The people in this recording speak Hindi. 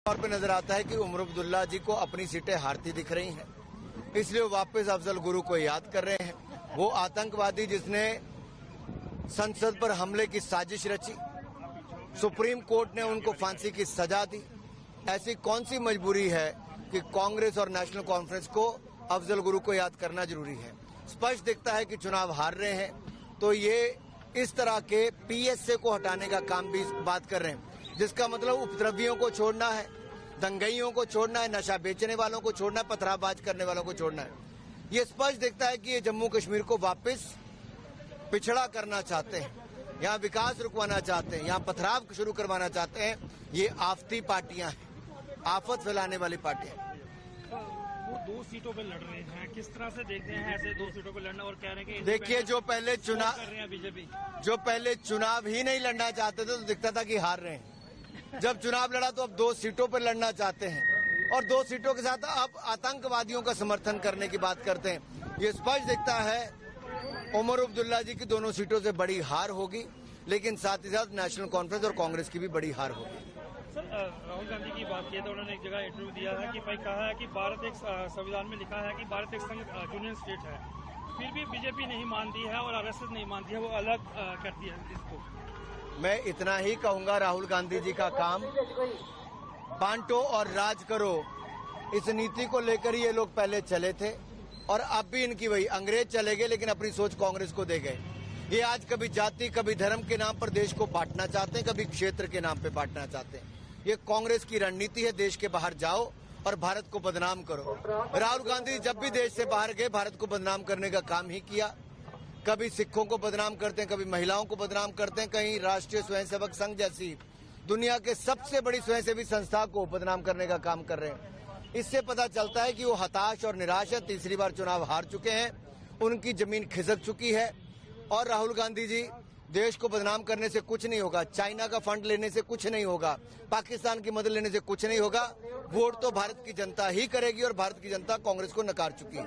तौर पे नजर आता है कि उमर अब्दुल्ला जी को अपनी सीटें हारती दिख रही हैं, इसलिए वो वापस अफजल गुरु को याद कर रहे हैं। वो आतंकवादी जिसने संसद पर हमले की साजिश रची, सुप्रीम कोर्ट ने उनको फांसी की सजा दी। ऐसी कौन सी मजबूरी है कि कांग्रेस और नेशनल कॉन्फ्रेंस को अफजल गुरु को याद करना जरूरी है। स्पष्ट दिखता है कि चुनाव हार रहे हैं, तो ये इस तरह के पीएसए को हटाने का काम भी बात कर रहे हैं, जिसका मतलब उपद्रवियों को छोड़ना है, दंगइयों को छोड़ना है, नशा बेचने वालों को छोड़ना है, पथराबाज करने वालों को छोड़ना है। ये स्पष्ट दिखता है कि ये जम्मू कश्मीर को वापस पिछड़ा करना चाहते हैं, यहाँ विकास रुकवाना चाहते हैं, यहाँ पथराव शुरू करवाना चाहते हैं। ये आफती पार्टियां हैं, आफत फैलाने वाली पार्टियां। वो 2 सीटों पे लड़ रहे हैं, किस तरह से देखते हैं ऐसे 2 सीटों पे लड़ना और कह रहे हैं कि देखिए, जो पहले चुनाव कर रहे हैं बीजेपी, जो पहले चुनाव ही नहीं लड़ना चाहते थे तो दिखता था कि हार रहे हैं। जब चुनाव लड़ा तो अब 2 सीटों पर लड़ना चाहते हैं और 2 सीटों के साथ अब आतंकवादियों का समर्थन करने की बात करते हैं। ये स्पष्ट दिखता है उमर अब्दुल्ला जी की दोनों सीटों से बड़ी हार होगी, लेकिन साथ ही साथ नेशनल कॉन्फ्रेंस और कांग्रेस की भी बड़ी हार होगी। सर, राहुल गांधी की बात की तो उन्होंने एक जगह इंटरव्यू दिया है कि भाई कहा है कि भारत एक संविधान में लिखा है कि भारत एक संघ यूनियन स्टेट है, फिर भी बीजेपी नहीं मानती है और आरएसएस नहीं मानती है, वो अलग करती है इसको। मैं इतना ही कहूंगा, राहुल गांधी जी का काम बांटो और राज करो, इस नीति को लेकर ये लोग पहले चले थे और अब भी इनकी वही। अंग्रेज चले गए लेकिन अपनी सोच कांग्रेस को दे गए। ये आज कभी जाति कभी धर्म के नाम पर देश को बांटना चाहते हैं, कभी क्षेत्र के नाम पे बांटना चाहते हैं। ये कांग्रेस की रणनीति है, देश के बाहर जाओ और भारत को बदनाम करो। राहुल गांधी जब भी देश से बाहर गए भारत को बदनाम करने का काम ही किया। कभी सिखों को बदनाम करते हैं, कभी महिलाओं को बदनाम करते हैं, कहीं राष्ट्रीय स्वयंसेवक संघ जैसी दुनिया के सबसे बड़ी स्वयंसेवी संस्था को बदनाम करने का काम कर रहे हैं। इससे पता चलता है कि वो हताश और निराश है, तीसरी बार चुनाव हार चुके हैं, उनकी जमीन खिसक चुकी है। और राहुल गांधी जी, देश को बदनाम करने से कुछ नहीं होगा, चाइना का फंड लेने से कुछ नहीं होगा, पाकिस्तान की मदद लेने से कुछ नहीं होगा। वोट तो भारत की जनता ही करेगी और भारत की जनता कांग्रेस को नकार चुकी है।